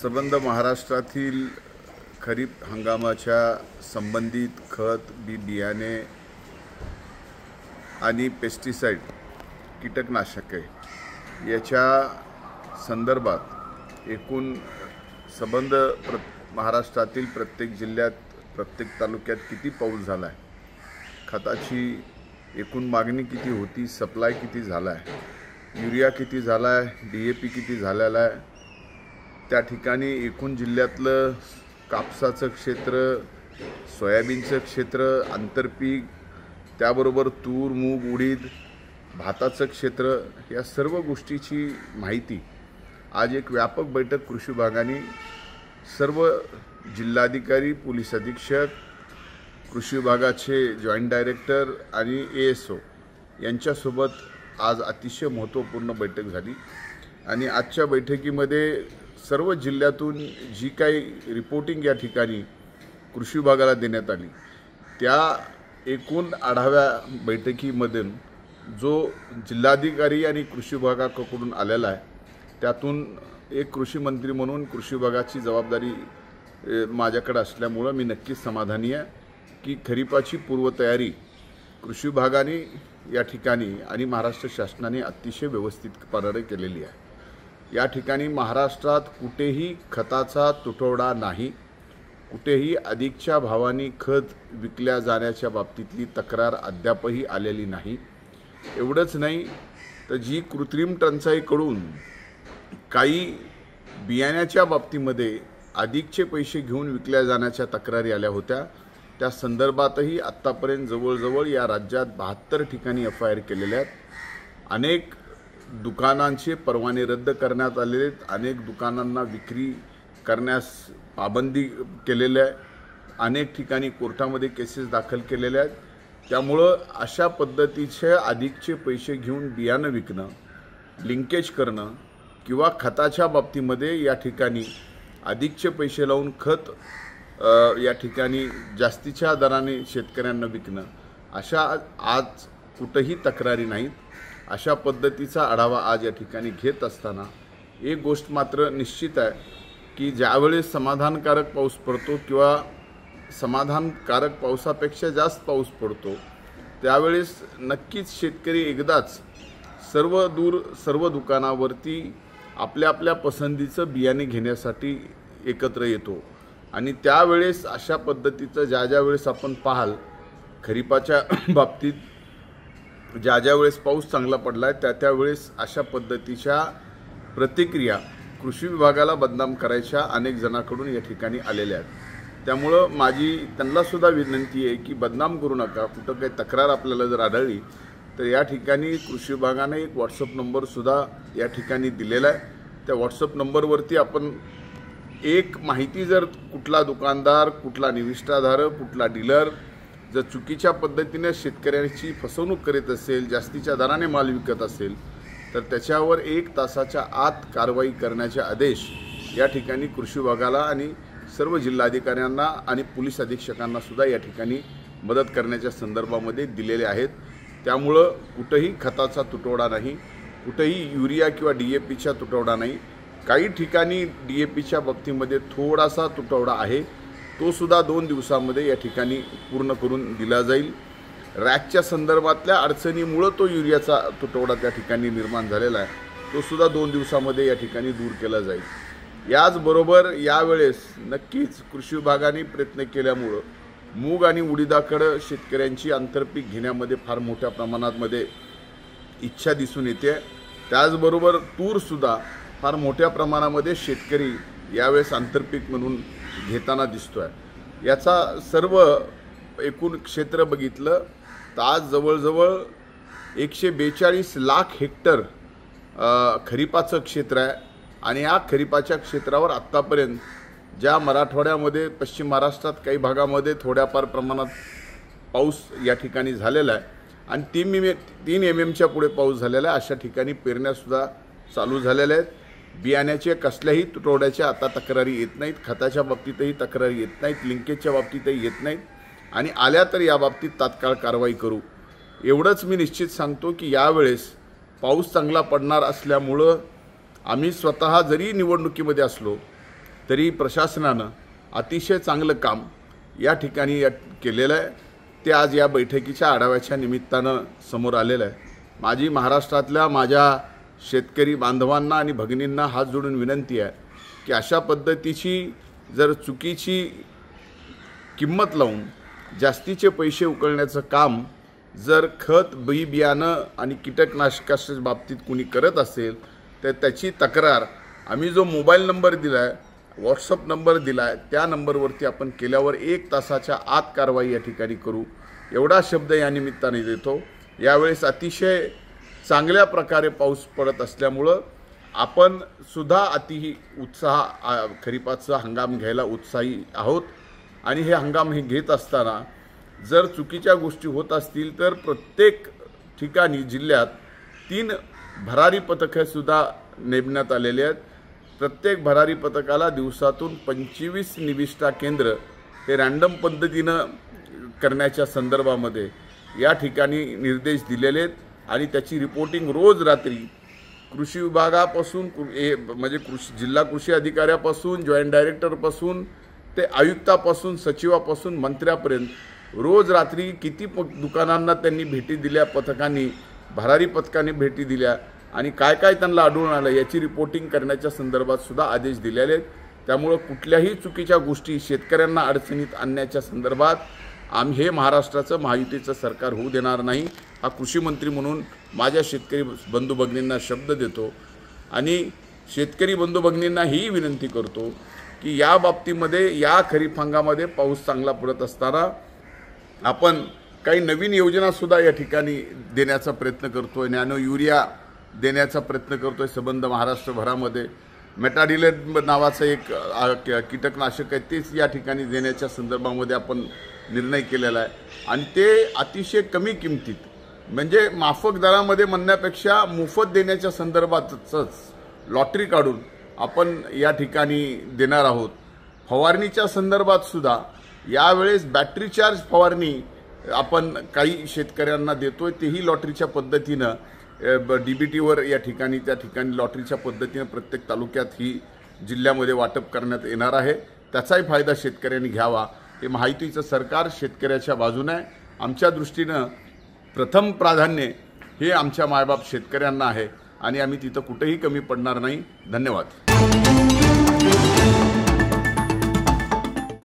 संबंध महाराष्ट्रातील खरीप हंगामाच्या संबंधित खत बियाणे आणि पेस्टिसाइड कीटकनाशके याच्या संदर्भात एकूण संबंध महाराष्ट्रातील प्रत्येक जिल्ह्यात प्रत्येक तालुक्यात किती पाऊस झाला आहे, खताची एकूण मागणी किती होती, सप्लाय किती झाला आहे, युरिया किती झाला आहे, DAP किती झालेला आहे, त्या ठिकाणी एकूण जिल्ह्यातलं कापसाचं क्षेत्र, सोयाबीनचं क्षेत्र, आंतरपीक, त्याबरोबर तूर, मूग, उडीद, भाताचं क्षेत्र, या सर्व गोष्टीची माहिती आज एक व्यापक बैठक कृषी विभागाने सर्व जिल्हाधिकारी, पोलीस अधीक्षक, कृषी विभागाचे जॉइंट डायरेक्टर आणि ASO यांच्यासोबत आज अतिशय महत्त्वपूर्ण बैठक झाली। आणि आजच्या बैठकीमध्ये सर्व जिल्ह्यातून जी काही रिपोर्टिंग या ठिकाणी कृषी विभागाला देण्यात आली, त्या एकूण आढावा बैठकीमधून जो जिल्हाधिकारी आणि कृषी विभागाकडून आलेला आहे, त्यातून एक कृषी मंत्री म्हणून कृषी विभागाची जबाबदारी माझ्याकडे असल्यामुळे मी नक्कीच समाधानी आहे की खरीपाची पूर्वतयारी कृषी विभागाने या ठिकाणी आणि महाराष्ट्र शासनाने अतिशय व्यवस्थितपणे केलेली आहे। या ठिकाणी महाराष्ट्रात कुठेही खताचा तुटवडा नाही, कुठेही अधिकच्या भावाने खत विकल्या जाण्याच्या बाबतीतली तक्रार अद्यापही आलेली नाही। एवढंच नाही तर जी कृत्रिम टंचाईकडून काही बियाण्याच्या बाबतीमध्ये अधिकचे पैसे घेऊन विकल्या जाण्याच्या तक्रारी आल्या होत्या, त्या संदर्भातही आत्तापर्यंत जवळजवळ या राज्यात 72 ठिकाणी FIR केलेल्या आहेत। अनेक दुकानांचे परवाने रद्द करण्यात आलेले आहेत, अनेक दुकानांना विक्री करण्यास पाबंदी केलेली आहे, अनेक ठिकाणी कोर्टामध्ये केसेस दाखल केलेल्या आहेत। त्यामुळं अशा पद्धतीचे अधिकचे पैसे घेऊन बियाणं विकणं, लिंकेज करणं किंवा खताच्या बाबतीमध्ये या ठिकाणी अधिकचे पैसे लावून खत या ठिकाणी जास्तीच्या दराने शेतकऱ्यांना विकणं, अशा आज कुठेही तक्रारी नाहीत। अशा पद्धतीचा आढावा आज या ठिकाणी घेत असताना एक गोष्ट मात्र निश्चित आहे की ज्यावेळेस समाधानकारक पाऊस पडतो किंवा समाधानकारक पावसापेक्षा जास्त पाऊस पडतो, त्यावेळेस नक्कीच शेतकरी एकदाच सर्व दुकानावरती आपल्या आपल्या पसंतीचं बियाणे घेण्यासाठी एकत्र येतो। आणि त्यावेळेस अशा पद्धतीचं ज्या वेळेस आपण पाहाल खरीपाच्या बाबतीत ज्या वेळेस पाऊस चांगला पडला आहे त्यावेळेस अशा पद्धतीच्या प्रतिक्रिया कृषी विभागाला बदनाम करायच्या अनेक जणांकडून या ठिकाणी आलेल्या आहेत। त्यामुळं माझी त्यांना सुद्धा विनंती आहे की बदनाम करू नका। कुठं काही तक्रार आपल्याला जर आढळली तर या ठिकाणी कृषी विभागाने एक WhatsApp नंबरसुद्धा या ठिकाणी दिलेला आहे। त्या WhatsApp नंबरवरती आपण एक माहिती, जर कुठला दुकानदार, कुठला निविष्ठाधारक, कुठला डीलर जर चुकीच्या पद्धतीने शेतकऱ्यांची फसवणूक करीत असेल, जास्तीच्या दराने माल विकत असेल, तर त्याच्यावर 1 तासाच्या आत कारवाई करण्याचे आदेश या ठिकाणी कृषी विभागाला आणि सर्व जिल्हाधिकाऱ्यांना आणि पोलीस अधीक्षकांना सुद्धा या ठिकाणी मदत करण्याच्या संदर्भामध्ये दिलेले आहेत। त्यामुळं कुठेही खताचा तुटवडा नाही, कुठेही युरिया किंवा DAPचा तुटवडा नाही। काही ठिकाणी DAPच्या बाबतीमध्ये थोडासा तुटवडा आहे, तो सुद्धा 2 दिवसामध्ये या ठिकाणी पूर्ण करून दिला जाईल। रॅकच्या संदर्भातल्या अडचणीमुळे तो युरियाचा तुटवडा त्या ठिकाणी निर्माण झालेला आहे, तो सुद्धा 2 दिवसामध्ये या ठिकाणी दूर केला जाईल। याचबरोबर यावेळेस नक्कीच कृषी विभागाने प्रयत्न केल्यामुळं मूग आणि उडीदाकडे शेतकऱ्यांची आंतरपीक घेण्यामध्ये फार मोठ्या प्रमाणामध्ये इच्छा दिसून येते। त्याचबरोबर तूरसुद्धा फार मोठ्या प्रमाणामध्ये शेतकरी यावेळेस आंतरपीक म्हणून घेताना दिसतो आहे। याचा सर्व एकूण क्षेत्र बघितलं तर आज जवळजवळ 142 लाख हेक्टर खरीपाचं क्षेत्र आहे। आणि या खरीपाच्या क्षेत्रावर आत्तापर्यंत ज्या मराठवाड्यामध्ये, पश्चिम महाराष्ट्रात काही भागामध्ये थोड्याफार प्रमाणात पाऊस या ठिकाणी झालेला आहे आणि 3 mmच्या पुढे पाऊस झालेला आहे, अशा ठिकाणी पेरण्यासुद्धा चालू झालेल्या आहेत। बियाण्याच्या कसल्याही तुटवड्याच्या आता तक्रारी येत नाहीत, खताच्या बाबतीतही तक्रारी येत नाहीत, लिंकेजच्या बाबतीतही येत नाहीत आणि आल्या तर या बाबतीत तात्काळ कारवाई करू। एवढंच मी निश्चित सांगतो की यावेळेस पाऊस चांगला पडणार असल्यामुळं आम्ही स्वतः जरी निवडणुकीमध्ये असलो तरी प्रशासनानं अतिशय चांगलं काम या ठिकाणी केलेलं आहे। ते आज या बैठकीच्या आढाव्याच्या निमित्तानं समोर आलेलं आहे। माझी महाराष्ट्रातल्या माझ्या शेतकरी बांधवांना आणि भगिनींना हात जोडून विनंती आहे की अशा पद्धतीची जर चुकीची किंमत लावून जास्तीचे पैसे उकळण्याचं काम जर खत बी बियाणं आणि कीटकनाशकाच्या बाबतीत कुणी करत असेल तर त्याची तक्रार आम्ही जो मोबाईल नंबर दिला आहे, व्हॉट्सअप नंबर दिला आहे, त्या नंबरवरती आपण केल्यावर 1 तासाच्या आत कारवाई या ठिकाणी करू एवढा शब्द या निमित्ताने देतो। यावेळेस अतिशय चांगल्या प्रकारे पाऊस पडत असल्यामुळं आपण सुद्धा अतिही उत्साह खरीपाचा हंगाम घ्यायला उत्साही आहोत आणि हे हंगाम घेत असताना जर चुकीच्या गोष्टी होत असतील तर प्रत्येक ठिकाणी जिल्ह्यात 3 भरारी पथकं सुद्धा नेमण्यात आलेली आहेत। प्रत्येक भरारी पथकाला दिवसातून 25 निविष्ठा केंद्र हे रँडम पद्धतीनं करण्याच्या संदर्भामध्ये या ठिकाणी निर्देश दिलेले आहेत आणि त्याची रिपोर्टिंग रोज रात्री कृषी विभागापासून म्हणजे जिल्हा कृषी अधिकाऱ्यापासून जॉईंट डायरेक्टरपासून ते आयुक्तापासून सचिवापासून मंत्र्यापर्यंत रोज रात्री किती दुकानांना त्यांनी भेटी दिल्या, पथकांनी भरारी पथकांनी भेटी दिल्या आणि काय काय त्यांना आढळून आलं याची रिपोर्टिंग करण्याच्या संदर्भात सुद्धा आदेश दिलेले आहेत। त्यामुळे कुठल्याही चुकीच्या गोष्टी शेतकऱ्यांना अडचणीत आणण्याच्या संदर्भात आम्ही हे महाराष्ट्राचं महायुतीचं सरकार होऊ देणार नाही हा कृषी मंत्री म्हणून माझ्या शेतकरी बंधू भगिनींना शब्द देतो आणि शेतकरी बंधू भगिनींना ही विनंती करतो की या बाबतीमध्ये या खरीप हंगामामध्ये पाऊस चांगला पडत असताना आपण काही नवीन योजना सुद्धा या ठिकाणी देण्याचा प्रयत्न करतोय। नॅनो युरिया देण्याचा प्रयत्न करतोय संबंध महाराष्ट्रभरामध्ये। मेटाडिलेट नावाचं एक कीटकनाशक आहे तेच या ठिकाणी देण्याच्या संदर्भामध्ये आपण निर्णय केलेला आहे आणि ते अतिशय कमी किमतीत म्हणजे माफक दरामध्ये म्हणण्यापेक्षा मोफत देण्याच्या संदर्भातच लॉटरी काढून आपण या ठिकाणी देणार आहोत। फवारणीच्या संदर्भात सुद्धा यावेळेस बॅटरी चार्ज फवारणी आपण काही शेतकऱ्यांना देतोय, तेही लॉटरीच्या पद्धतीनं DBTवर या ठिकाणी त्या ठिकाणी लॉटरीच्या पद्धतीनं प्रत्येक तालुक्यात ही जिल्ह्यामध्ये वाटप करण्यात येणार आहे। त्याचाही फायदा शेतकऱ्यांनी घ्यावा। हे महायुतीचं सरकार शेतकऱ्याच्या बाजूने आहे। आमच्या दृष्टीनं प्रथम प्राधान्य हे आमच्या मायबाप शेतकऱ्यांना आहे आणि आम्ही तिथं कुठेही कमी पडणार नाही। धन्यवाद।